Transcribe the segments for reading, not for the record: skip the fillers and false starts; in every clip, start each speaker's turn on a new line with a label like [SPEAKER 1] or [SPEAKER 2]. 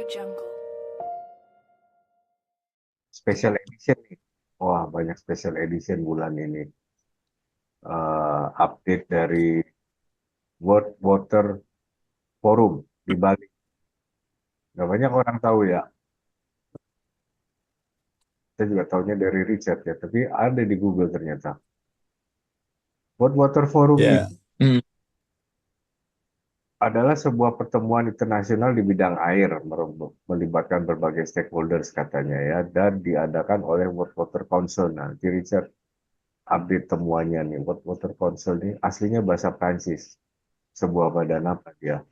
[SPEAKER 1] Jungle.
[SPEAKER 2] Special edition nih. Wah, banyak special edition bulan ini. Update dari World Water Forum di Bali. Gak banyak orang tahu ya. Saya juga tahunya dari Richard ya, tapi ada di Google ternyata. World Water Forum itu
[SPEAKER 3] Ya, hmm,
[SPEAKER 2] adalah sebuah pertemuan internasional di bidang air, melibatkan berbagai stakeholders katanya ya, dan diadakan oleh World Water Council. Nanti Richard update temuannya nih. World Water Council ini aslinya bahasa Prancis. Sebuah badan apa dia?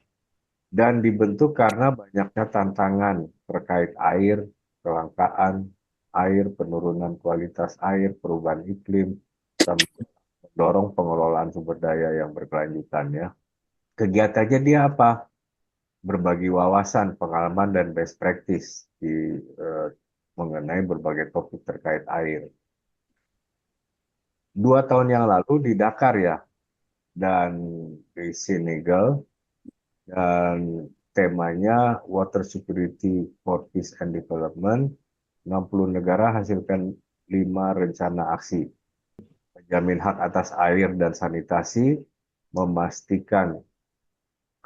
[SPEAKER 2] Dan dibentuk karena banyaknya tantangan terkait air, kelangkaan air, penurunan kualitas air, perubahan iklim, dan mendorong pengelolaan sumber daya yang berkelanjutan ya. Kegiatannya dia apa? Berbagi wawasan, pengalaman, dan best practice mengenai berbagai topik terkait air. 2 tahun yang lalu di Dakar ya, dan di Senegal, dan temanya Water Security for Peace and Development. 60 negara hasilkan 5 rencana aksi. Menjamin hak atas air dan sanitasi, memastikan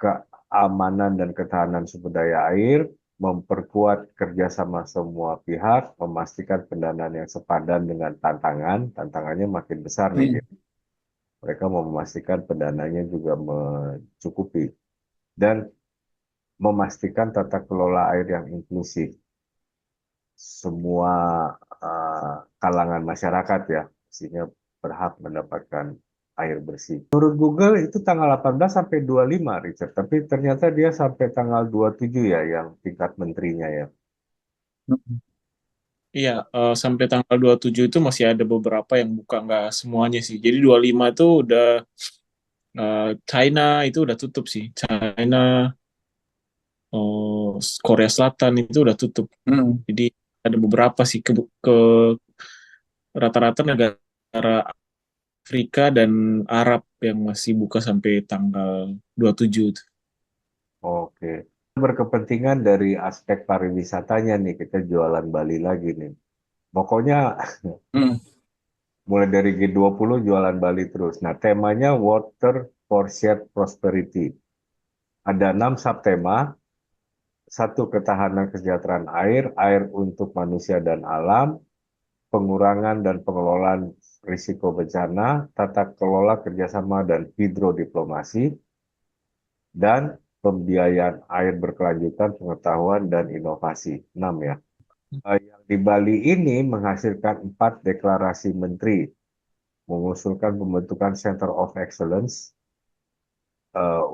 [SPEAKER 2] keamanan dan ketahanan sumber daya air, memperkuat kerjasama semua pihak, memastikan pendanaan yang sepadan dengan tantangannya makin besar nih.
[SPEAKER 3] hmm,
[SPEAKER 2] Mereka mau memastikan pendananya juga mencukupi. Dan memastikan tata kelola air yang inklusif. Semua kalangan masyarakat ya, pastinya berhak mendapatkan air bersih. Menurut Google itu tanggal 18 sampai 25, Richard. Tapi ternyata dia sampai tanggal 27 ya, yang tingkat menterinya ya.
[SPEAKER 4] Iya, sampai tanggal 27 itu masih ada beberapa yang buka, nggak semuanya sih. Jadi 25 itu udah China itu udah tutup sih. China, Korea Selatan itu udah tutup.
[SPEAKER 3] hmm.
[SPEAKER 4] Jadi ada beberapa sih ke rata-rata negara Afrika dan Arab yang masih buka sampai tanggal 27 itu.
[SPEAKER 2] Oke. Berkepentingan dari aspek pariwisatanya nih, kita jualan Bali lagi nih. Pokoknya
[SPEAKER 3] Hmm.
[SPEAKER 2] mulai dari G20 jualan Bali terus. Nah, temanya Water for Shared Prosperity. Ada 6 subtema. Satu, ketahanan kesejahteraan air, air untuk manusia dan alam, pengurangan dan pengelolaan risiko bencana, tata kelola kerjasama dan hidrodiplomasi, dan pembiayaan air berkelanjutan, pengetahuan, dan inovasi. 6 ya. Yang di Bali ini menghasilkan 4 deklarasi menteri, mengusulkan pembentukan Center of Excellence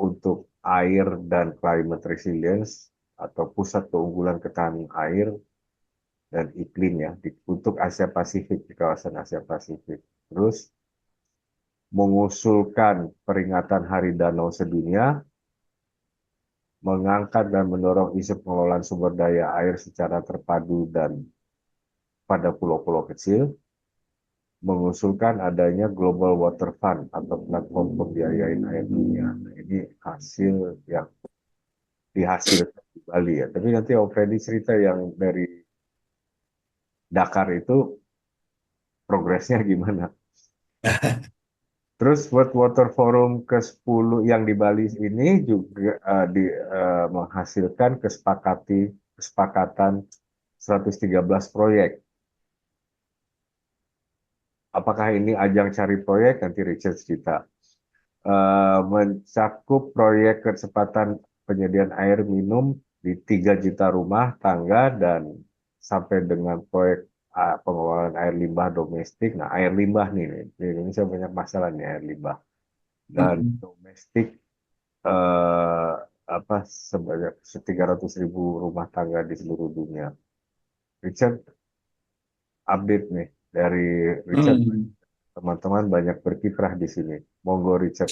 [SPEAKER 2] untuk air dan climate resilience atau pusat keunggulan ketahanan air dan iklim ya untuk Asia Pasifik, di kawasan Asia Pasifik. Terus mengusulkan peringatan Hari Danau Sedunia, mengangkat dan mendorong isu pengelolaan sumber daya air secara terpadu dan pada pulau-pulau kecil, mengusulkan adanya Global Water Fund atau platform pembiayaan air dunia. Nah, ini hasil yang dihasilkan di Bali ya. Tapi nanti Om Freddy cerita yang dari Dakar itu progresnya gimana. Terus World Water Forum ke-10 yang di Bali ini juga menghasilkan kesepakatan 113 proyek. Apakah ini ajang cari proyek? Nanti Richard cerita. Mencakup proyek kecepatan penyediaan air minum di 3 juta rumah tangga dan sampai dengan proyek pengelolaan air limbah domestik. Nah, air limbah nih, di Indonesia banyak masalah nih air limbah. Dan
[SPEAKER 3] Hmm.
[SPEAKER 2] domestik eh, apa sebanyak 300.000 rumah tangga di seluruh dunia. Richard update nih dari Richard.
[SPEAKER 3] Hmm.
[SPEAKER 2] Teman-teman banyak berkiprah di sini. Monggo Richard.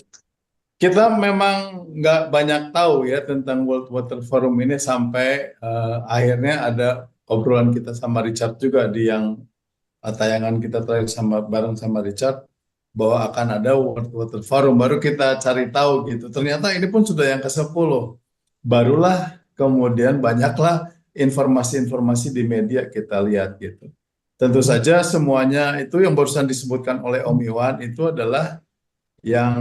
[SPEAKER 3] Kita memang nggak banyak tahu ya tentang World Water Forum ini sampai akhirnya ada obrolan kita sama Richard juga di yang tayangan kita terakhir bareng sama Richard bahwa akan ada World Water Forum. Baru kita cari tahu gitu. Ternyata ini pun sudah yang ke-10. Barulah kemudian banyaklah informasi-informasi di media kita lihat gitu. Tentu saja semuanya itu yang barusan disebutkan oleh Om Iwan itu adalah yang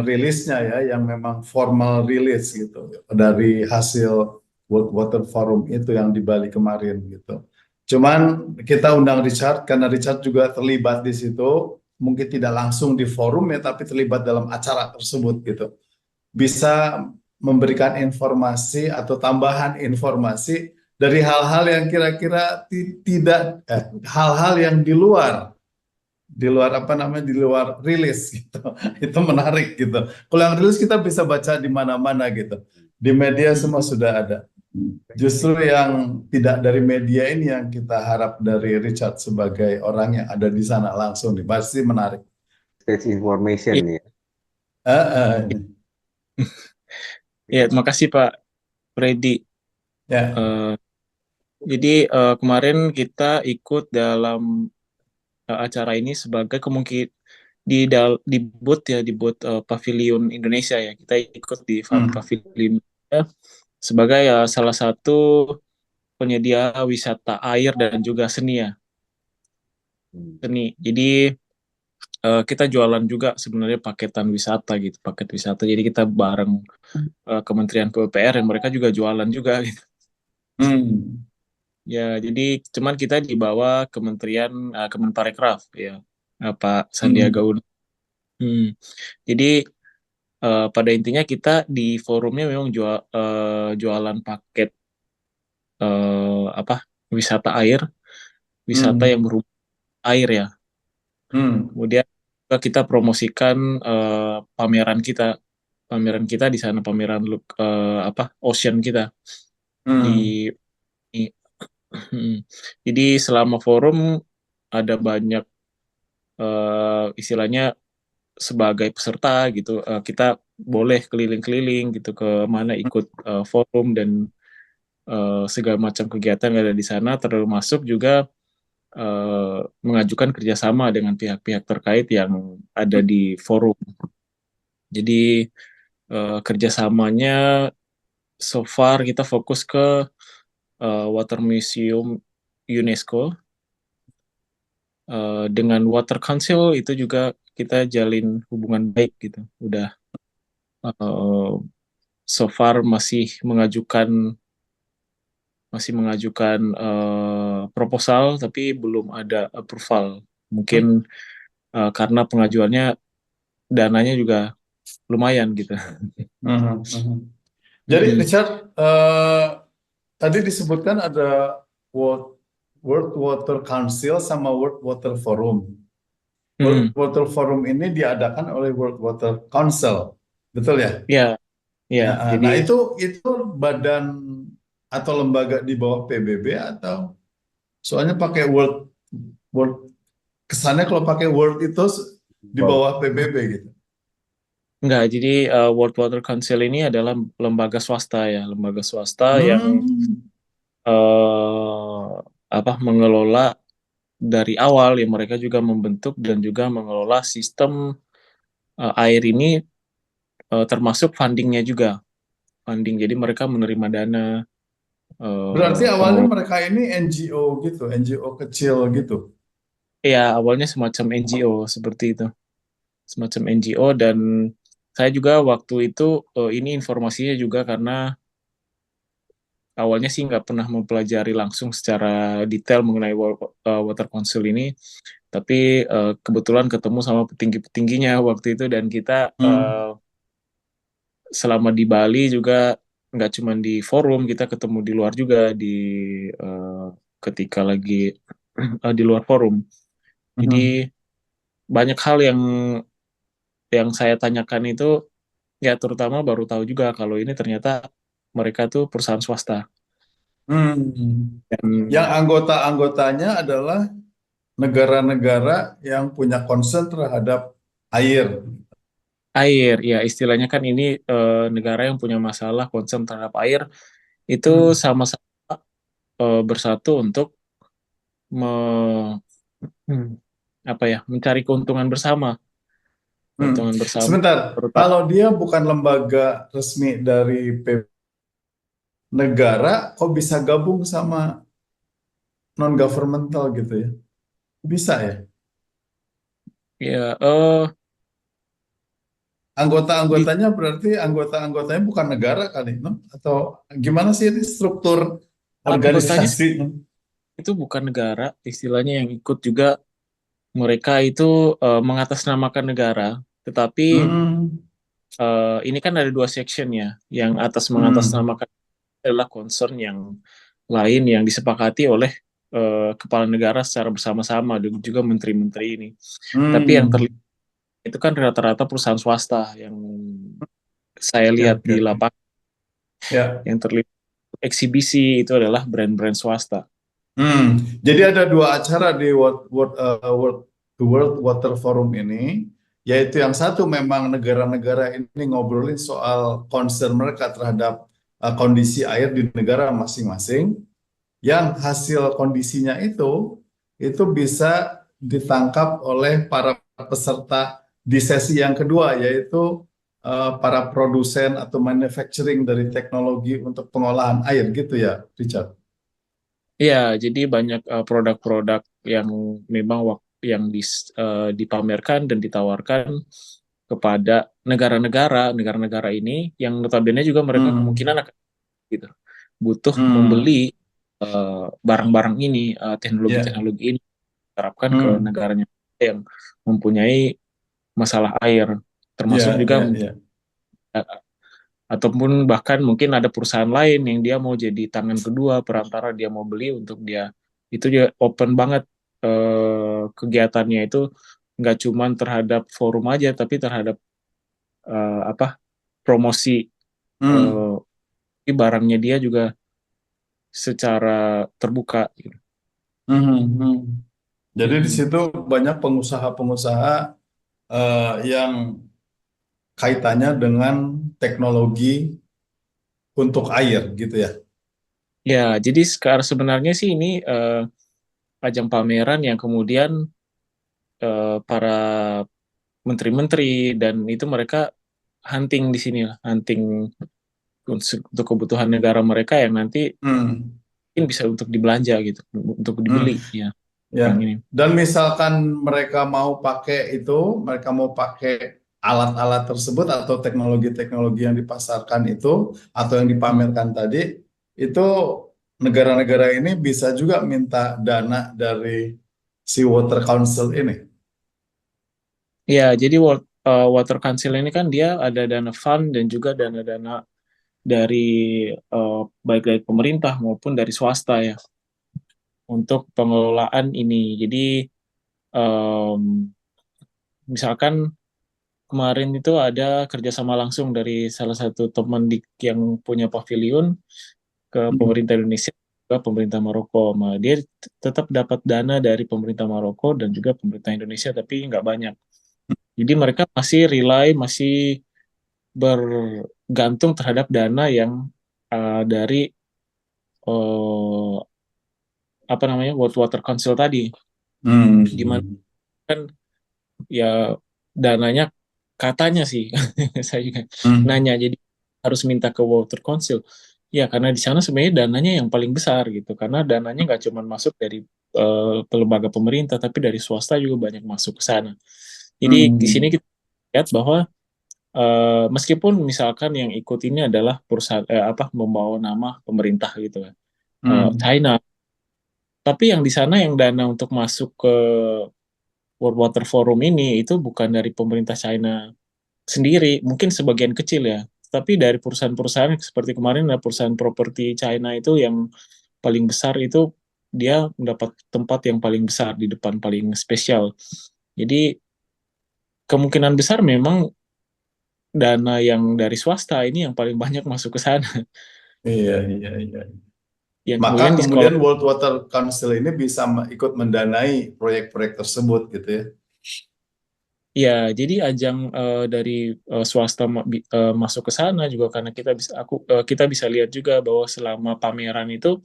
[SPEAKER 3] rilisnya ya, yang memang formal rilis gitu dari hasil World Water Forum itu yang di Bali kemarin gitu. Cuman kita undang Richard karena Richard juga terlibat di situ, mungkin tidak langsung di forum ya, tapi terlibat dalam acara tersebut gitu. Bisa memberikan informasi atau tambahan informasi dari hal-hal yang kira-kira tidak hal-hal yang di luar apa namanya, di luar rilis gitu. Itu menarik gitu. Kalau yang rilis kita bisa baca di mana-mana gitu. Di media semua sudah ada. Justru yang tidak dari media ini yang kita harap dari Richard sebagai orang yang ada di sana langsung nih. Pasti menarik.
[SPEAKER 2] Stage information
[SPEAKER 4] Iya,
[SPEAKER 2] ya.
[SPEAKER 3] Eh, eh,
[SPEAKER 4] iya, terima kasih Pak Freddy.
[SPEAKER 3] ya.
[SPEAKER 4] Eh, jadi kemarin kita ikut dalam acara ini sebagai kemungkinan di booth ya, di booth Pavilion Indonesia ya. Kita ikut di
[SPEAKER 3] Hmm.
[SPEAKER 4] Pavilion Indonesia sebagai salah satu penyedia wisata air dan juga seni ya,
[SPEAKER 2] Hmm.
[SPEAKER 4] seni. Jadi kita jualan juga sebenarnya paketan wisata gitu, paket wisata. Jadi kita bareng Kementerian PUPR dan mereka juga jualan juga gitu.
[SPEAKER 3] Hmm.
[SPEAKER 4] Ya, jadi cuman kita di bawah Kementerian Kemenparekraf ya, Pak Sandiaga
[SPEAKER 3] Hmm.
[SPEAKER 4] Uno. Hmm. Jadi pada intinya kita di forumnya memang jualan paket apa wisata air, wisata yang
[SPEAKER 3] Hmm.
[SPEAKER 4] berhubungan air ya.
[SPEAKER 3] Hmm.
[SPEAKER 4] Kemudian juga kita promosikan pameran kita di sana, pameran apa ocean kita di,
[SPEAKER 3] Hmm.
[SPEAKER 4] di jadi selama forum ada banyak istilahnya sebagai peserta gitu, kita boleh keliling-keliling gitu ke mana ikut forum dan segala macam kegiatan yang ada di sana, termasuk juga mengajukan kerjasama dengan pihak-pihak terkait yang ada di forum. Jadi kerjasamanya so far kita fokus ke Water Museum UNESCO, dengan Water Council itu juga kita jalin hubungan baik gitu. Udah uh, so far masih mengajukan proposal tapi belum ada approval. Mungkin karena pengajuannya dananya juga lumayan gitu.
[SPEAKER 3] Hmm. Hmm. Jadi
[SPEAKER 4] Mm-mm.
[SPEAKER 3] Richard, tadi disebutkan ada World, World Water Council sama World Water Forum. World
[SPEAKER 4] Mm.
[SPEAKER 3] Water Forum ini diadakan oleh World Water Council, betul ya?
[SPEAKER 4] Ya, ya. Jadi
[SPEAKER 3] Nah itu badan atau lembaga di bawah PBB atau soalnya pakai World World kesannya kalau pakai World itu di
[SPEAKER 2] Wow.
[SPEAKER 3] bawah PBB gitu.
[SPEAKER 4] enggak. Jadi World Water Council ini adalah lembaga swasta ya, lembaga swasta yang
[SPEAKER 3] Hmm.
[SPEAKER 4] eh, apa mengelola dari awal ya, mereka juga membentuk dan juga mengelola sistem air ini, termasuk fundingnya juga, funding. Jadi mereka menerima dana
[SPEAKER 3] Berarti awalnya
[SPEAKER 4] pengelola.
[SPEAKER 3] mereka ini NGO gitu, NGO kecil gitu.
[SPEAKER 4] Ya, awalnya semacam NGO seperti itu, semacam NGO. Dan saya juga waktu itu ini informasinya juga karena awalnya sih nggak pernah mempelajari langsung secara detail mengenai Water Council ini, tapi kebetulan ketemu sama petinggi-petingginya waktu itu, dan kita
[SPEAKER 3] Hmm.
[SPEAKER 4] selama di Bali juga nggak cuma di forum, kita ketemu di luar juga eh, ketika lagi di luar forum. Jadi
[SPEAKER 3] Hmm.
[SPEAKER 4] banyak hal yang saya tanyakan itu ya, terutama baru tahu juga kalau ini ternyata mereka tuh perusahaan swasta.
[SPEAKER 3] Hmm. Yang
[SPEAKER 4] Dan
[SPEAKER 3] anggota-anggotanya adalah negara-negara yang punya concern terhadap air.
[SPEAKER 4] air, ya istilahnya kan ini negara yang punya masalah concern terhadap air, itu
[SPEAKER 3] Hmm.
[SPEAKER 4] sama-sama bersatu untuk me- hmm, apa ya, mencari keuntungan bersama,
[SPEAKER 3] Hmm.
[SPEAKER 4] keuntungan bersama
[SPEAKER 3] Sebentar,
[SPEAKER 4] terutama.
[SPEAKER 3] kalau dia bukan lembaga resmi dari PBB, negara kok bisa gabung sama non-governmental gitu ya? Bisa ya?
[SPEAKER 4] Ya, di
[SPEAKER 3] Anggota-anggotanya berarti anggota-anggotanya bukan negara kali, no? Atau gimana sih ini struktur
[SPEAKER 4] anggotanya
[SPEAKER 3] organisasinya?
[SPEAKER 4] itu bukan negara, istilahnya yang ikut juga mereka itu mengatasnamakan negara, tetapi
[SPEAKER 3] Hmm,
[SPEAKER 4] ini kan ada dua section ya, yang atas
[SPEAKER 3] hmm,
[SPEAKER 4] mengatasnamakan adalah concern yang lain yang disepakati oleh kepala negara secara bersama-sama dan juga menteri-menteri ini. Tapi yang
[SPEAKER 3] hmm.
[SPEAKER 4] terlihat itu kan rata-rata perusahaan swasta yang saya
[SPEAKER 3] Oke,
[SPEAKER 4] lihat
[SPEAKER 3] oke,
[SPEAKER 4] di
[SPEAKER 3] oke.
[SPEAKER 4] lapangan,
[SPEAKER 3] Ya.
[SPEAKER 4] yang terlihat eksibisi itu adalah brand-brand swasta.
[SPEAKER 3] Hmm. Jadi ada dua acara di World Water Forum ini, yaitu yang satu memang negara-negara ini ngobrolin soal concern mereka terhadap kondisi air di negara masing-masing, yang hasil kondisinya itu bisa ditangkap oleh para peserta di sesi yang kedua, yaitu para produsen atau manufacturing dari teknologi untuk pengolahan air gitu ya, Richard.
[SPEAKER 4] Iya, jadi banyak produk-produk yang memang dipamerkan dan ditawarkan kepada negara-negara ini yang notabene juga mereka kemungkinan
[SPEAKER 3] Hmm.
[SPEAKER 4] akan gitu butuh membeli
[SPEAKER 3] Hmm.
[SPEAKER 4] barang-barang ini,
[SPEAKER 3] Ya.
[SPEAKER 4] teknologi-teknologi ini diterapkan ke
[SPEAKER 3] Hmm.
[SPEAKER 4] negaranya yang mempunyai masalah air, termasuk
[SPEAKER 3] Ya,
[SPEAKER 4] juga
[SPEAKER 3] ya, ya.
[SPEAKER 4] ataupun bahkan mungkin ada perusahaan lain yang dia mau jadi tangan kedua perantara dia mau beli untuk dia itu dia open banget kegiatannya itu nggak cuman terhadap forum aja tapi terhadap apa promosi
[SPEAKER 3] Hmm.
[SPEAKER 4] eh, barangnya dia juga secara terbuka gitu.
[SPEAKER 3] Hmm. Hmm. Jadi di
[SPEAKER 4] Mm-mm.
[SPEAKER 3] situ banyak pengusaha-pengusaha yang kaitannya dengan teknologi untuk air gitu ya.
[SPEAKER 4] Ya, jadi sekarang sebenarnya sih ini ajang pameran yang kemudian para menteri-menteri dan itu mereka hunting di sini lah, hunting untuk kebutuhan negara mereka yang nanti
[SPEAKER 3] Hmm.
[SPEAKER 4] mungkin bisa untuk dibelanja gitu, untuk
[SPEAKER 3] Hmm.
[SPEAKER 4] dibeli ya yang
[SPEAKER 3] Ya.
[SPEAKER 4] ini.
[SPEAKER 3] Dan misalkan mereka mau pakai itu, mereka mau pakai alat-alat tersebut atau teknologi-teknologi yang dipasarkan itu atau yang
[SPEAKER 4] Hmm.
[SPEAKER 3] dipamerkan tadi, itu negara-negara ini bisa juga minta dana dari si Water Council ini.
[SPEAKER 4] Ya, jadi Water Council ini kan dia ada dana fund dan juga dana-dana dari baik dari pemerintah maupun dari swasta ya untuk pengelolaan ini. Jadi em, misalkan kemarin itu ada kerjasama langsung dari salah satu teman yang punya pavilion ke
[SPEAKER 3] Hmm.
[SPEAKER 4] pemerintah Indonesia ke pemerintah Maroko. Nah, dia tetap dapat dana dari pemerintah Maroko dan juga pemerintah Indonesia, tapi nggak banyak. Jadi mereka masih masih bergantung terhadap dana yang dari uh, apa namanya World Water Council tadi,
[SPEAKER 3] Hmm.
[SPEAKER 4] di mana kan ya dananya katanya sih, saya juga
[SPEAKER 3] Hmm.
[SPEAKER 4] nanya, jadi harus minta ke Water Council. Ya, karena di sana sebenarnya dananya yang paling besar gitu, karena dananya nggak cuma masuk dari lembaga pemerintah, tapi dari swasta juga banyak masuk ke sana. Jadi di sini
[SPEAKER 3] Hmm.
[SPEAKER 4] kita lihat bahwa meskipun misalkan yang ikut ini adalah perusahaan apa membawa nama pemerintah gitu kan,
[SPEAKER 3] Hmm.
[SPEAKER 4] China, tapi yang di sana yang dana untuk masuk ke World Water Forum ini itu bukan dari pemerintah China sendiri, mungkin sebagian kecil ya, tapi dari perusahaan-perusahaan seperti kemarin ada perusahaan properti China itu yang paling besar itu dia mendapat tempat yang paling besar di depan paling spesial. Jadi kemungkinan besar memang dana yang dari swasta ini yang paling banyak masuk ke sana.
[SPEAKER 3] Iya, iya, iya.
[SPEAKER 4] Yang
[SPEAKER 3] Maka
[SPEAKER 4] kemudian di sekolah
[SPEAKER 3] kemudian World Water Council ini bisa ikut mendanai proyek-proyek tersebut gitu ya.
[SPEAKER 4] ya jadi ajang dari swasta masuk ke sana juga karena kita bisa lihat juga bahwa selama pameran itu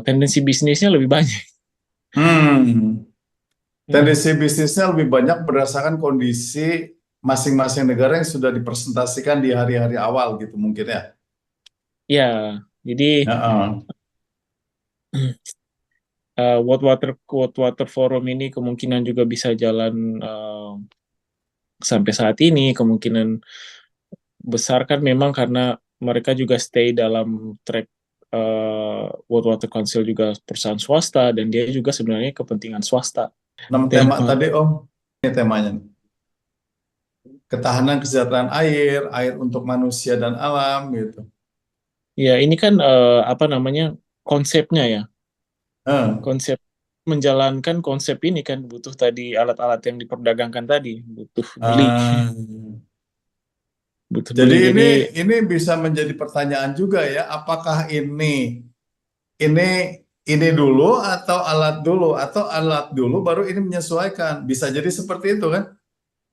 [SPEAKER 4] tendensi bisnisnya lebih banyak.
[SPEAKER 3] Hmm.
[SPEAKER 4] Hmm.
[SPEAKER 3] Tendensi bisnisnya lebih banyak berdasarkan kondisi masing-masing negara yang sudah dipresentasikan di hari-hari awal gitu mungkin ya.
[SPEAKER 4] Ya, Jadi
[SPEAKER 3] Heeh.
[SPEAKER 4] World Water Forum ini kemungkinan juga bisa jalan sampai saat ini. Kemungkinan besar kan memang karena mereka juga stay dalam track World Water Council juga perusahaan swasta dan dia juga sebenarnya kepentingan swasta.
[SPEAKER 3] 6 tema
[SPEAKER 4] Tema
[SPEAKER 3] tadi Om, ini temanya nih. Ketahanan kesejahteraan air, air untuk manusia dan alam gitu.
[SPEAKER 4] ya ini kan apa namanya konsepnya ya.
[SPEAKER 3] Eh.
[SPEAKER 4] Konsep menjalankan konsep ini kan butuh tadi alat-alat yang diperdagangkan tadi, butuh beli,
[SPEAKER 3] Ah.
[SPEAKER 4] butuh
[SPEAKER 3] Jadi
[SPEAKER 4] beli.
[SPEAKER 3] ini
[SPEAKER 4] Jadi
[SPEAKER 3] ini bisa menjadi pertanyaan juga ya, apakah ini ini dulu atau alat dulu baru ini menyesuaikan. Bisa jadi seperti itu kan?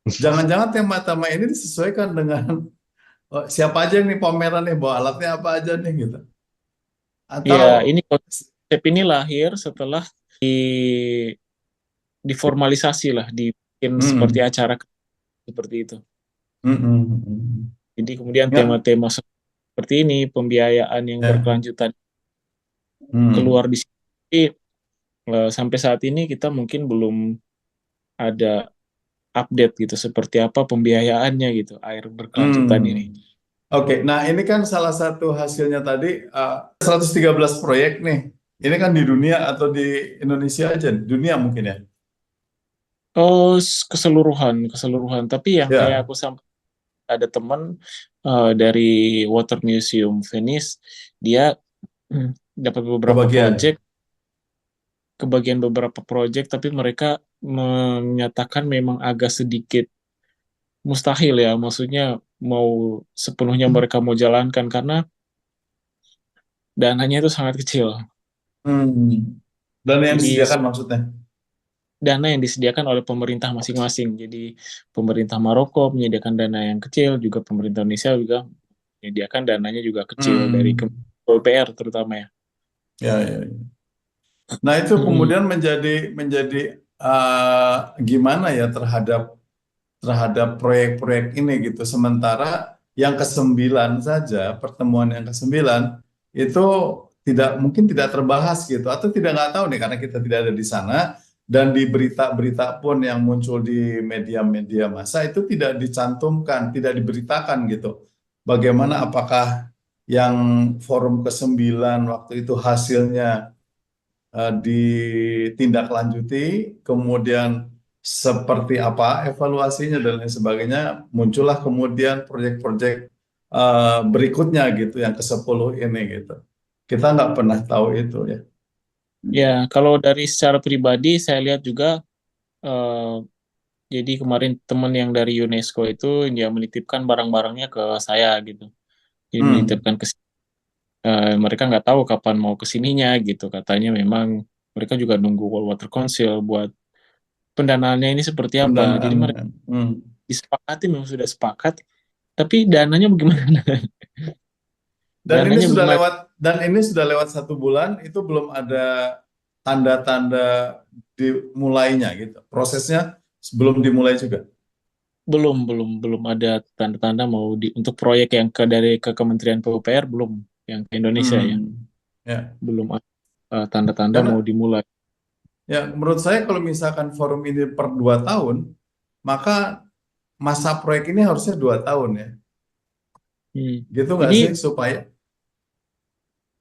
[SPEAKER 3] Jangan-jangan tema-tema ini disesuaikan dengan oh, siapa aja nih pameran nih, bawa alatnya apa aja nih gitu.
[SPEAKER 4] ya
[SPEAKER 3] Atau
[SPEAKER 4] ini konsep ini lahir setelah diformalisasi lah, dibikin seperti
[SPEAKER 3] hmm,
[SPEAKER 4] acara seperti itu.
[SPEAKER 3] hmm, hmm, hmm.
[SPEAKER 4] Jadi kemudian
[SPEAKER 3] Ya,
[SPEAKER 4] tema-tema seperti ini, pembiayaan yang
[SPEAKER 3] ya,
[SPEAKER 4] berkelanjutan
[SPEAKER 3] hmm,
[SPEAKER 4] keluar di sini. Sampai saat ini kita mungkin belum ada update gitu, seperti apa pembiayaannya gitu, air berkelanjutan ini.
[SPEAKER 3] hmm. Oke, nah ini kan salah satu hasilnya tadi 113 proyek nih. Ini kan di dunia atau di Indonesia aja? Dunia mungkin ya?
[SPEAKER 4] Oh, keseluruhan. Tapi yang kayak
[SPEAKER 3] Ya,
[SPEAKER 4] aku sampai ada teman dari Water Museum Venice, dia dapat beberapa
[SPEAKER 3] kebagian.
[SPEAKER 4] kebagian beberapa project, tapi mereka menyatakan memang agak sedikit mustahil ya, maksudnya mau sepenuhnya mereka mau jalankan karena dananya itu sangat kecil.
[SPEAKER 3] Hmm. Dan yang
[SPEAKER 4] Jadi
[SPEAKER 3] disediakan maksudnya?
[SPEAKER 4] dana yang disediakan oleh pemerintah masing-masing. Jadi pemerintah Maroko menyediakan dana yang kecil, juga pemerintah Indonesia juga menyediakan dananya juga kecil dari
[SPEAKER 3] Hmm.
[SPEAKER 4] PUPR terutama ya.
[SPEAKER 3] Ya, ya, ya. Nah itu
[SPEAKER 4] Mm-mm.
[SPEAKER 3] kemudian menjadi gimana ya terhadap proyek-proyek ini gitu. Sementara yang kesembilan saja, pertemuan yang kesembilan itu mungkin tidak terbahas gitu, atau tidak nggak tahu nih karena kita tidak ada di sana dan di berita-berita pun yang muncul di media-media massa itu tidak dicantumkan, tidak diberitakan gitu. Bagaimana apakah yang forum kesembilan waktu itu hasilnya ditindaklanjuti, kemudian seperti apa evaluasinya dan lain sebagainya, muncullah kemudian proyek-proyek berikutnya gitu, yang ke-10 ini gitu. Kita nggak pernah tahu itu ya.
[SPEAKER 4] Ya, kalau dari secara pribadi saya lihat juga eh, jadi kemarin teman yang dari UNESCO itu dia menitipkan barang-barangnya ke saya gitu. Jadi
[SPEAKER 3] Hmm.
[SPEAKER 4] menitipkan ke mereka nggak tahu kapan mau kesininya gitu. Katanya memang mereka juga nunggu World Water Council buat pendanaannya ini seperti apa. Jadi
[SPEAKER 3] Pendanaan.
[SPEAKER 4] mereka
[SPEAKER 3] Hmm.
[SPEAKER 4] disepakati memang sudah sepakat, tapi dananya bagaimana?
[SPEAKER 3] Dan ini
[SPEAKER 4] Dananya
[SPEAKER 3] sudah
[SPEAKER 4] bagaimana?
[SPEAKER 3] lewat dan ini sudah lewat 1 bulan, itu belum ada tanda-tanda dimulainya gitu. Prosesnya belum dimulai juga.
[SPEAKER 4] Belum ada tanda-tanda mau untuk proyek yang dari ke Kementerian PUPR belum, yang ke Indonesia ya,
[SPEAKER 3] Hmm. Ya.
[SPEAKER 4] belum ada tanda-tanda mau
[SPEAKER 3] Karena
[SPEAKER 4] dimulai.
[SPEAKER 3] ya, menurut saya kalau misalkan forum ini per 2 tahun, maka masa proyek ini harusnya 2 tahun ya.
[SPEAKER 4] Hmm.
[SPEAKER 3] Gitu nggak sih
[SPEAKER 4] Jadi
[SPEAKER 3] supaya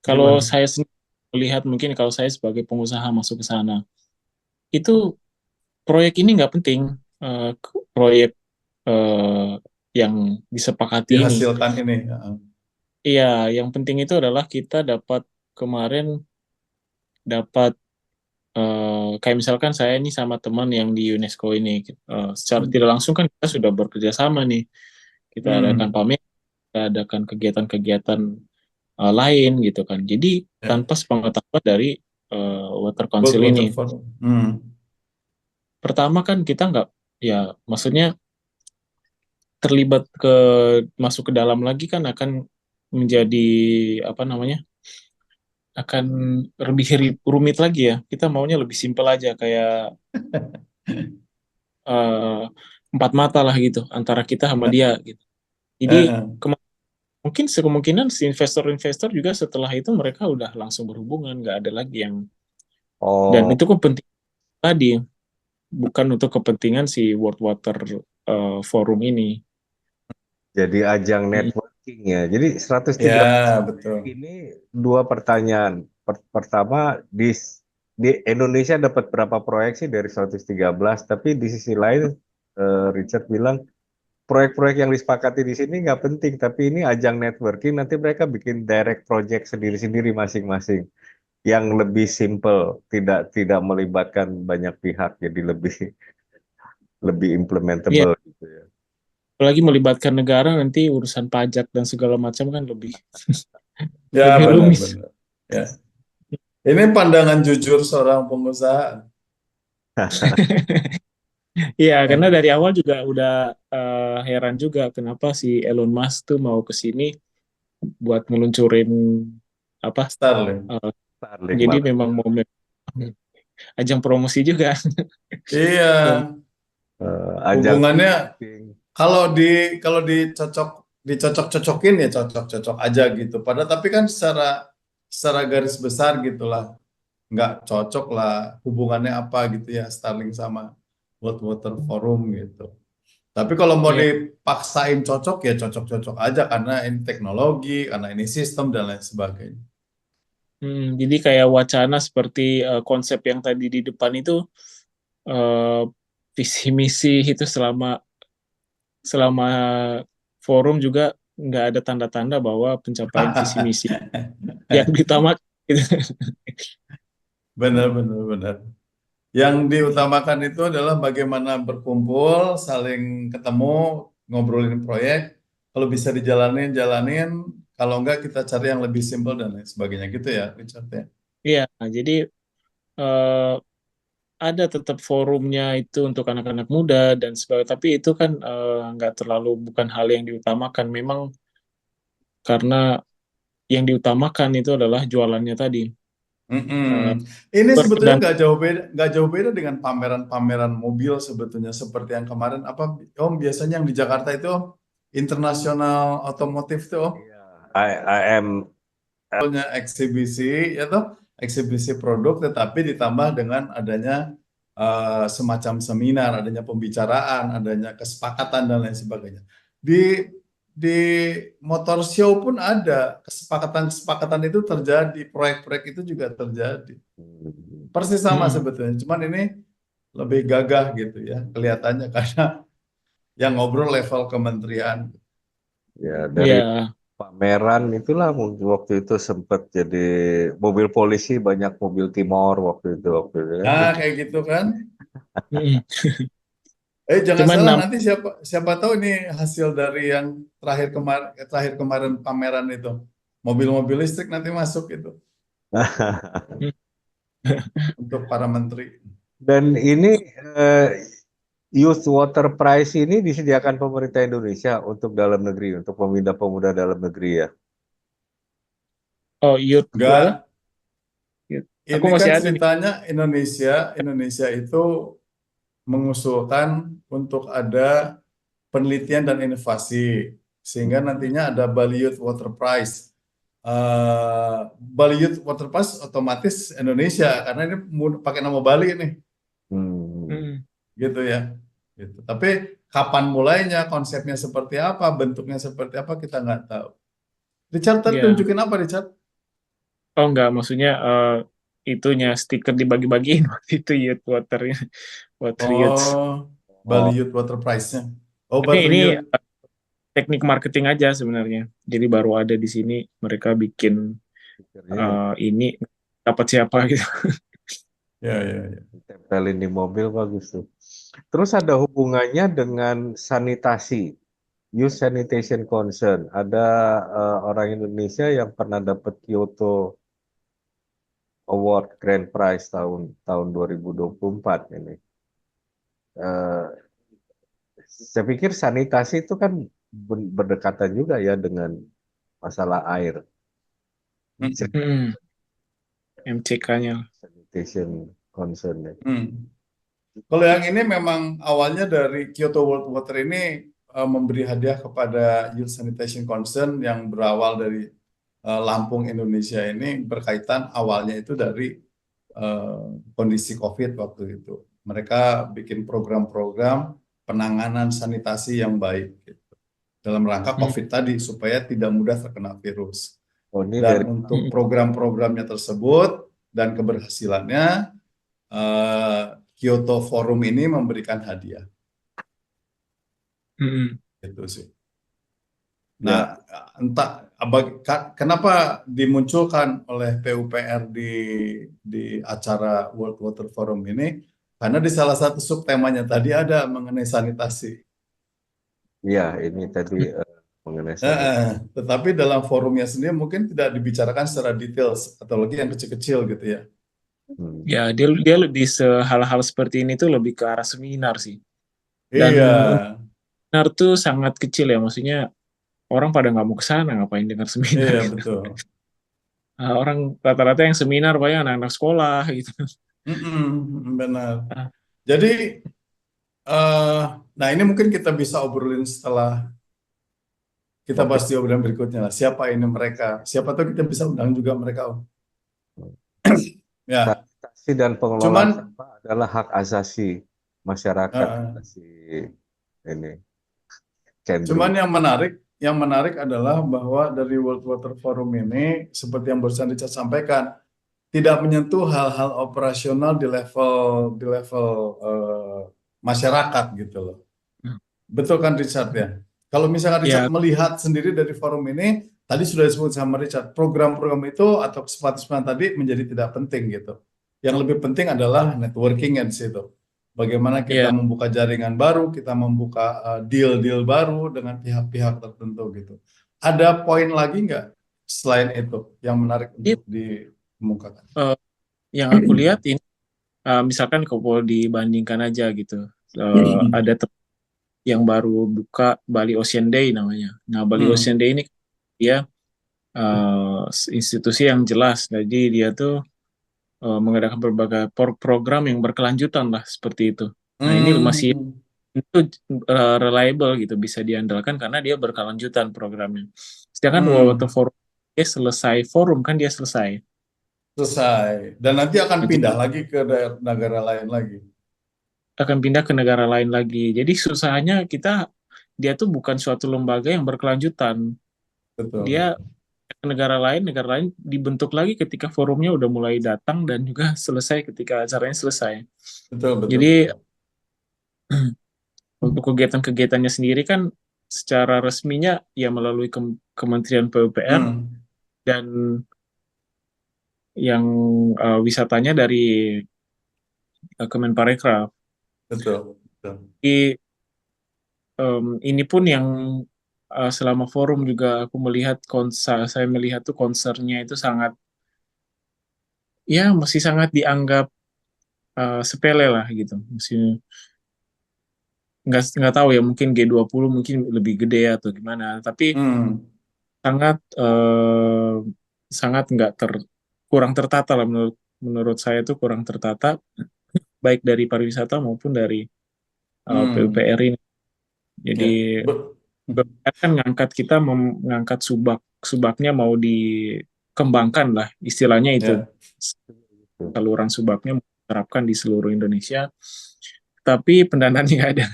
[SPEAKER 4] kalau
[SPEAKER 3] gimana?
[SPEAKER 4] saya sendiri melihat mungkin kalau saya sebagai pengusaha masuk ke sana, itu proyek ini nggak penting. Proyek eh, yang disepakati ini.
[SPEAKER 3] Dihasilkan ini.
[SPEAKER 4] Iya, yang penting itu adalah kita dapat kemarin dapat kayak misalkan saya ini sama teman yang di UNESCO ini secara tidak langsung kan kita sudah bekerja sama nih. Kita adakan
[SPEAKER 3] Hmm.
[SPEAKER 4] pamer, kita adakan kegiatan-kegiatan lain gitu kan. Jadi
[SPEAKER 3] Ya.
[SPEAKER 4] tanpa sepengetahuan dari Water
[SPEAKER 3] World
[SPEAKER 4] Council ini.
[SPEAKER 3] Water Forum.
[SPEAKER 4] Pertama kan kita nggak, ya maksudnya terlibat masuk ke dalam lagi kan akan menjadi apa namanya, akan lebih rumit lagi ya. Kita maunya lebih simpel aja kayak eh, empat mata lah gitu antara kita sama dia gitu. Jadi
[SPEAKER 3] Eh,
[SPEAKER 4] kemarin mungkin kemungkinan si investor-investor juga setelah itu mereka udah langsung berhubungan, nggak ada lagi yang, dan
[SPEAKER 2] Oh,
[SPEAKER 4] itu kan penting tadi, bukan untuk kepentingan si World Water Forum ini.
[SPEAKER 2] jadi ajang
[SPEAKER 4] Mm,
[SPEAKER 2] networking ya. Jadi 113
[SPEAKER 3] Ya, betul.
[SPEAKER 2] ini dua pertanyaan. Pertama, di Indonesia dapat berapa proyek sih dari 113? Tapi di sisi lain, Richard bilang proyek-proyek yang disepakati di sini nggak penting, tapi ini ajang networking. Nanti mereka bikin direct project sendiri-sendiri masing-masing, yang lebih simple, tidak melibatkan banyak pihak, jadi lebih lebih
[SPEAKER 4] Iya,
[SPEAKER 2] implementable gitu ya.
[SPEAKER 4] apalagi melibatkan negara nanti urusan pajak dan segala macam kan lebih
[SPEAKER 3] Ya,
[SPEAKER 4] lebih rumit.
[SPEAKER 3] benar-benar. Ya. Ini pandangan jujur seorang pengusaha.
[SPEAKER 4] Iya, karena dari awal juga udah heran juga kenapa si Elon Musk tuh mau ke sini buat ngeluncurin apa?
[SPEAKER 3] Starlink.
[SPEAKER 4] eh,
[SPEAKER 2] Starlink
[SPEAKER 4] jadi
[SPEAKER 2] malah.
[SPEAKER 4] memang mau ajang promosi juga.
[SPEAKER 3] Iya,
[SPEAKER 4] Dan
[SPEAKER 2] Ajang
[SPEAKER 3] hubungannya
[SPEAKER 2] networking.
[SPEAKER 3] kalau dicocok-cocokin ya cocok-cocok aja gitu. Padahal tapi kan secara secara garis besar gitulah, nggak cocok lah hubungannya apa gitu ya Starlink sama World Water Forum gitu. Tapi kalau mau
[SPEAKER 4] ya,
[SPEAKER 3] dipaksain cocok ya cocok-cocok aja karena ini teknologi, karena ini sistem dan lain sebagainya.
[SPEAKER 4] jadi kayak wacana seperti konsep yang tadi di depan itu eh, visi misi itu selama selama forum juga nggak ada tanda-tanda bahwa pencapaian visi misi yang ditamakan gitu.
[SPEAKER 3] Benar, benar, benar. Yang diutamakan itu adalah bagaimana berkumpul, saling ketemu, ngobrolin proyek. Kalau bisa dijalanin, jalanin. Kalau enggak, kita cari yang lebih simpel dan lain sebagainya gitu ya, Richard ya.
[SPEAKER 4] Iya, jadi eh, ada tetap forumnya itu untuk anak-anak muda dan sebagainya, tapi itu kan nggak terlalu bukan hal yang diutamakan. Memang karena yang diutamakan itu adalah jualannya tadi. Eh,
[SPEAKER 3] Mm-mm. Ini sebetulnya
[SPEAKER 4] dan
[SPEAKER 3] nggak jauh beda dengan pameran-pameran mobil sebetulnya seperti yang kemarin apa Om biasanya yang di Jakarta itu Om, internasional otomotif tuh Om.
[SPEAKER 2] Iya, IM.
[SPEAKER 3] Punya eksibisi ya toh eksibisi produk tetapi ditambah dengan adanya semacam seminar, adanya pembicaraan, adanya kesepakatan dan lain sebagainya. Di motor show pun ada kesepakatan-kesepakatan itu terjadi, proyek-proyek itu juga terjadi. Persis sama
[SPEAKER 4] mm,
[SPEAKER 3] sebetulnya, cuman ini lebih gagah gitu ya kelihatannya karena yang ngobrol level kementerian.
[SPEAKER 2] Ya, dari
[SPEAKER 4] ya,
[SPEAKER 2] pameran itulah mungkin waktu itu sempat jadi mobil polisi, banyak mobil Timor waktu itu kan.
[SPEAKER 3] Nah, kayak gitu kan.
[SPEAKER 4] mm.
[SPEAKER 3] Jangan
[SPEAKER 4] Cuman
[SPEAKER 3] salah nanti siapa siapa tahu ini hasil dari yang terakhir kemarin pameran itu. Mobil-mobil listrik nanti masuk itu untuk para menteri.
[SPEAKER 2] Dan ini eh, Youth Water Prize ini disediakan pemerintah Indonesia untuk dalam negeri, untuk pemuda-pemuda dalam negeri ya.
[SPEAKER 4] oh youth berapa?
[SPEAKER 3] Enggak,
[SPEAKER 4] Youth. Aku
[SPEAKER 3] ini kan
[SPEAKER 4] masih ada nih.
[SPEAKER 3] ceritanya Indonesia itu mengusulkan untuk ada penelitian dan inovasi sehingga nantinya ada Bali Youth Water Prize. Bali Youth Water Prize otomatis Indonesia karena ini pakai nama Bali nih,
[SPEAKER 2] Hmm.
[SPEAKER 4] Mm.
[SPEAKER 3] gitu ya. Gitu. Tapi kapan mulainya, konsepnya seperti apa, bentuknya seperti apa kita nggak tahu. Richard tadi
[SPEAKER 4] Ya,
[SPEAKER 3] tunjukin apa Richard?
[SPEAKER 4] oh enggak, maksudnya itunya stiker dibagi-bagiin waktu itu youth waternya, water youth.
[SPEAKER 3] Oh, Bali
[SPEAKER 2] Oh,
[SPEAKER 3] Youth Water Prize-nya. Oh,
[SPEAKER 4] Ini
[SPEAKER 3] Bali Youth.
[SPEAKER 4] teknik marketing aja sebenarnya. Jadi baru ada di sini mereka bikin
[SPEAKER 2] stikernya ya.
[SPEAKER 4] ini dapat siapa gitu.
[SPEAKER 3] Ya, ya, ya.
[SPEAKER 2] Tempelin di mobil bagus tuh. Terus ada hubungannya dengan sanitasi, Youth Sanitation Concern. Ada orang Indonesia yang pernah dapat Kyoto Award Grand Prize tahun tahun 2024 ini. Eh, saya pikir sanitasi itu kan berdekatan juga ya dengan masalah air.
[SPEAKER 3] Mm,
[SPEAKER 4] Mm, MCK-nya.
[SPEAKER 2] Sanitation concern ya.
[SPEAKER 3] mm. Kalau yang ini memang awalnya dari Kyoto World Water ini memberi hadiah kepada Youth Sanitation Concern yang berawal dari Lampung Indonesia ini berkaitan awalnya itu dari kondisi COVID waktu itu. Mereka bikin program-program penanganan sanitasi yang baik gitu, dalam rangka COVID tadi supaya tidak mudah terkena virus.
[SPEAKER 2] Oh, ini
[SPEAKER 3] Dan
[SPEAKER 2] dari
[SPEAKER 3] untuk program-programnya tersebut dan keberhasilannya, Kyoto Forum ini memberikan hadiah. Gitu sih. Nah, entah kenapa dimunculkan oleh PUPR di acara World Water Forum ini, karena di salah satu subtemanya tadi ada mengenai sanitasi.
[SPEAKER 2] Iya, ini tadi mengenai sanitasi.
[SPEAKER 3] Tetapi dalam forumnya sendiri mungkin tidak dibicarakan secara detail, atau lagi yang kecil-kecil gitu ya.
[SPEAKER 4] Ya, dia lebih hal-hal seperti ini tuh lebih ke arah seminar sih. Dan
[SPEAKER 3] Iya,
[SPEAKER 4] seminar tuh sangat kecil ya, maksudnya orang pada nggak mau ke sana, ngapain dengar seminar
[SPEAKER 3] iya
[SPEAKER 4] gitu.
[SPEAKER 3] betul.
[SPEAKER 4] Orang rata-rata yang seminar banyak anak-anak sekolah gitu.
[SPEAKER 3] Benar. Jadi, nah ini mungkin kita bisa obrolin setelah kita bahas di obrolan berikutnya lah. Siapa ini mereka? Siapa tahu kita bisa undang juga mereka. Ya,
[SPEAKER 2] Sanitasi dan pengelolaan
[SPEAKER 3] cuman
[SPEAKER 2] sampah adalah hak asasi masyarakat si ini cenderung.
[SPEAKER 3] cuman yang menarik adalah bahwa dari World Water Forum ini, seperti yang barusan Richard sampaikan, tidak menyentuh hal-hal operasional di level masyarakat gitu loh. Betul kan Richard ya? Kalau misalkan Richard melihat sendiri dari forum ini, tadi sudah disebut sama Richard, program-program itu atau kesempatan tadi menjadi tidak penting gitu. Yang lebih penting adalah networking di situ. Bagaimana kita membuka jaringan baru, kita membuka deal-deal baru dengan pihak-pihak tertentu gitu. Ada poin lagi nggak selain itu yang menarik untuk dikemukakan?
[SPEAKER 4] Yang aku lihat ini, misalkan kalau dibandingkan aja gitu, ada yang baru buka Bali Ocean Day namanya. Nah, Bali Ocean Day ini dia institusi yang jelas, jadi dia tuh mengadakan berbagai program yang berkelanjutan lah seperti itu. Nah, ini masih itu reliable gitu, bisa diandalkan karena dia berkelanjutan programnya. Sedangkan World Water Forum dia selesai forum kan dia selesai.
[SPEAKER 3] Dan nanti akan pindah lagi ke negara lain lagi.
[SPEAKER 4] Akan pindah ke negara lain lagi. Jadi susahnya dia tuh bukan suatu lembaga yang berkelanjutan.
[SPEAKER 3] Betul.
[SPEAKER 4] Dia ke negara lain dibentuk lagi ketika forumnya udah mulai datang dan juga selesai ketika acaranya selesai.
[SPEAKER 3] Betul.
[SPEAKER 4] Jadi untuk kegiatan-kegiatannya sendiri kan secara resminya ya melalui Kementerian PUPR dan yang wisatanya dari Kemenparekraf.
[SPEAKER 3] Betul.
[SPEAKER 4] Jadi ini pun yang selama forum juga aku melihat saya melihat tuh concernnya itu sangat masih sangat dianggap sepele lah gitu. Masih nggak tahu ya, mungkin G20 mungkin lebih gede atau gimana, tapi sangat kurang tertata lah menurut saya tuh kurang tertata, baik dari pariwisata maupun dari PUPR ini. Jadi PUPR kan mengangkat subaknya mau dikembangkan lah istilahnya itu. Saluran subaknya diterapkan di seluruh Indonesia, tapi pendanaannya nggak ada.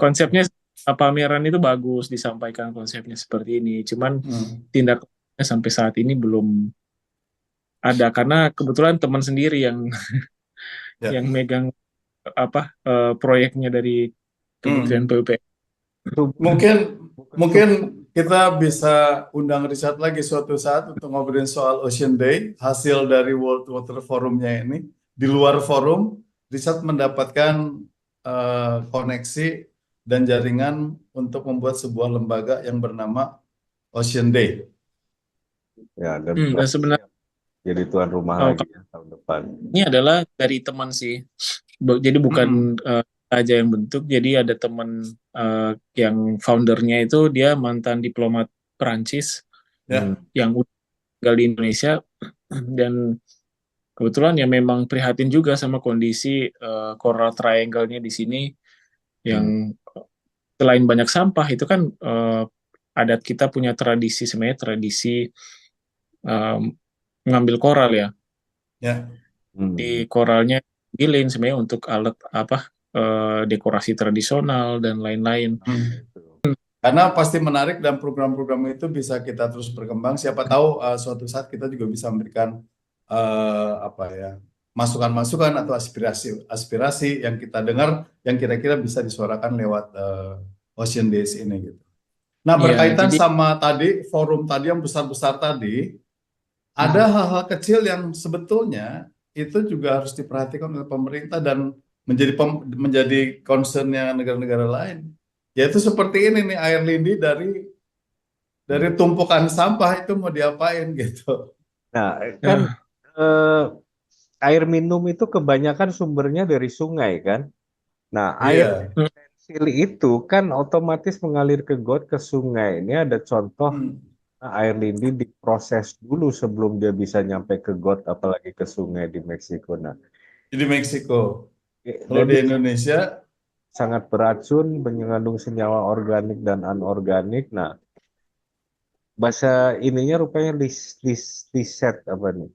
[SPEAKER 4] Konsepnya pameran itu bagus disampaikan konsepnya seperti ini, cuman tindakannya sampai saat ini belum ada karena kebetulan teman sendiri yang yang megang proyeknya dari Kementerian PUPR.
[SPEAKER 3] Mungkin kita bisa undang Richard lagi suatu saat untuk ngobrolin soal Ocean Day, hasil dari World Water Forumnya ini. Di luar forum, Richard mendapatkan koneksi dan jaringan untuk membuat sebuah lembaga yang bernama Ocean Day.
[SPEAKER 2] Ya, dan
[SPEAKER 4] sebenarnya
[SPEAKER 2] jadi tuan rumah lagi ya, tahun depan.
[SPEAKER 4] Ini adalah dari teman sih, jadi bukan aja yang bentuk, jadi ada teman yang foundernya itu dia mantan diplomat Perancis yang tinggal di Indonesia, dan kebetulan ya memang prihatin juga sama kondisi Coral Triangle-nya di sini yang selain banyak sampah itu kan adat kita punya tradisi, sebenarnya tradisi mengambil koral ya.
[SPEAKER 3] Ya.
[SPEAKER 4] Di koralnya ambilin sebenarnya untuk alat dekorasi tradisional dan lain-lain.
[SPEAKER 3] Karena pasti menarik dan program-program itu bisa kita terus berkembang. Siapa tahu suatu saat kita juga bisa memberikan masukan-masukan atau aspirasi yang kita dengar yang kira-kira bisa disuarakan lewat Ocean Days ini gitu. Nah,
[SPEAKER 4] Iya,
[SPEAKER 3] berkaitan
[SPEAKER 4] jadi
[SPEAKER 3] sama tadi forum tadi yang besar-besar tadi, ada hal-hal kecil yang sebetulnya itu juga harus diperhatikan oleh pemerintah dan menjadi concernnya negara-negara lain. Yaitu seperti ini nih, air lindi dari tumpukan sampah itu mau diapain gitu.
[SPEAKER 2] Nah, kan air minum itu kebanyakan sumbernya dari sungai kan. Nah, air
[SPEAKER 3] Iya.
[SPEAKER 2] pensil itu kan otomatis mengalir ke got, ke sungai. Ini ada contoh air lindi diproses dulu sebelum dia bisa nyampe ke got, apalagi ke sungai di Meksiko. Nah,
[SPEAKER 3] Di Meksiko. Kalau
[SPEAKER 2] dan
[SPEAKER 3] di Indonesia
[SPEAKER 2] sangat beracun, mengandung senyawa organik dan anorganik. Nah, bahasa ininya rupanya liset apa nih?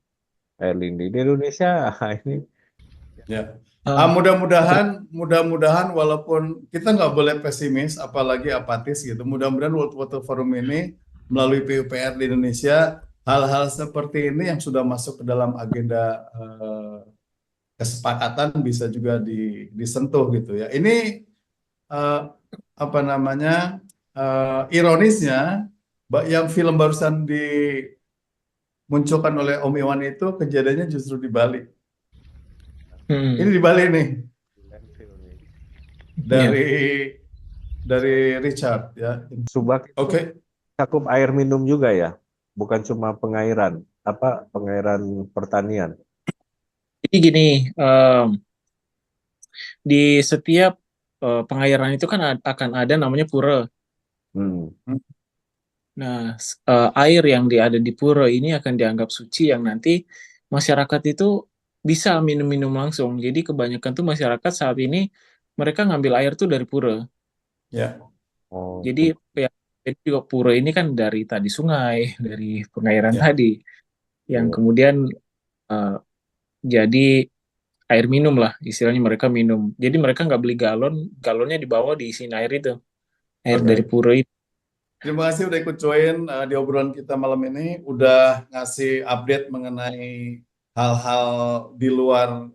[SPEAKER 2] Air lindi di Indonesia ini
[SPEAKER 3] ya.
[SPEAKER 4] uh,
[SPEAKER 3] Mudah-mudahan walaupun kita nggak boleh pesimis, apalagi apatis gitu. Mudah-mudahan World Water Forum ini melalui PUPR di Indonesia hal-hal seperti ini yang sudah masuk ke dalam agenda kesepakatan bisa juga disentuh gitu ya. Ini ironisnya, yang film barusan dimunculkan oleh Om Iwan itu kejadiannya justru di Bali. Ini di Bali nih. Dari Richard ya.
[SPEAKER 2] Subak itu cakup air minum juga ya, bukan cuma pengairan pertanian.
[SPEAKER 4] Jadi gini, di setiap pengairan itu kan akan ada namanya pura. Nah, air yang ada di pura ini akan dianggap suci yang nanti masyarakat itu bisa minum-minum langsung. Jadi kebanyakan tuh masyarakat saat ini mereka ngambil air tuh dari pura.
[SPEAKER 3] Ya.
[SPEAKER 4] Jadi ya, juga pura ini kan dari tadi sungai, dari pengairan tadi, yang kemudian jadi air minum lah, istilahnya mereka minum. Jadi mereka nggak beli galon, galonnya dibawa diisiin air itu, air dari pura itu.
[SPEAKER 3] Terima kasih udah ikut join di obrolan kita malam ini, udah ngasih update mengenai hal-hal di luar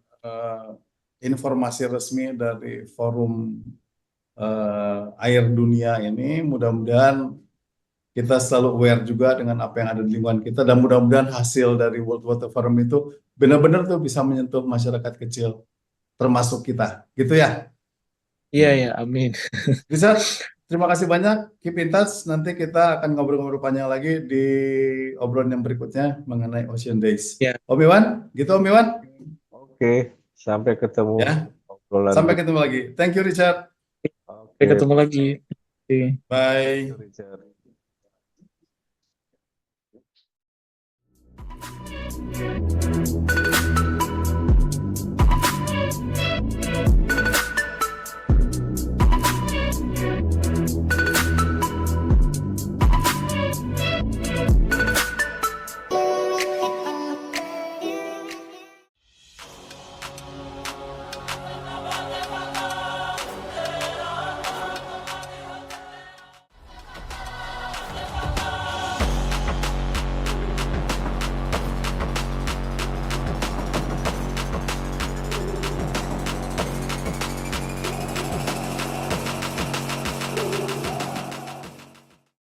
[SPEAKER 3] informasi resmi dari forum air dunia ini. Mudah-mudahan kita selalu aware juga dengan apa yang ada di lingkungan kita dan mudah-mudahan hasil dari World Water Forum itu benar-benar tuh bisa menyentuh masyarakat kecil termasuk kita, gitu ya.
[SPEAKER 4] Iya ya, amin.
[SPEAKER 3] Bisa, terima kasih banyak. Keep in touch. Nanti kita akan ngobrol-ngobrol panjang lagi di obrolan yang berikutnya mengenai Ocean Days.
[SPEAKER 4] Ya.
[SPEAKER 3] Om Iwan, gitu Om Iwan.
[SPEAKER 2] Oke, sampai ketemu.
[SPEAKER 3] Ya. Sampai ketemu lagi. Thank you Richard.
[SPEAKER 4] Sampai ketemu lagi.
[SPEAKER 3] Bye.
[SPEAKER 2] Richard.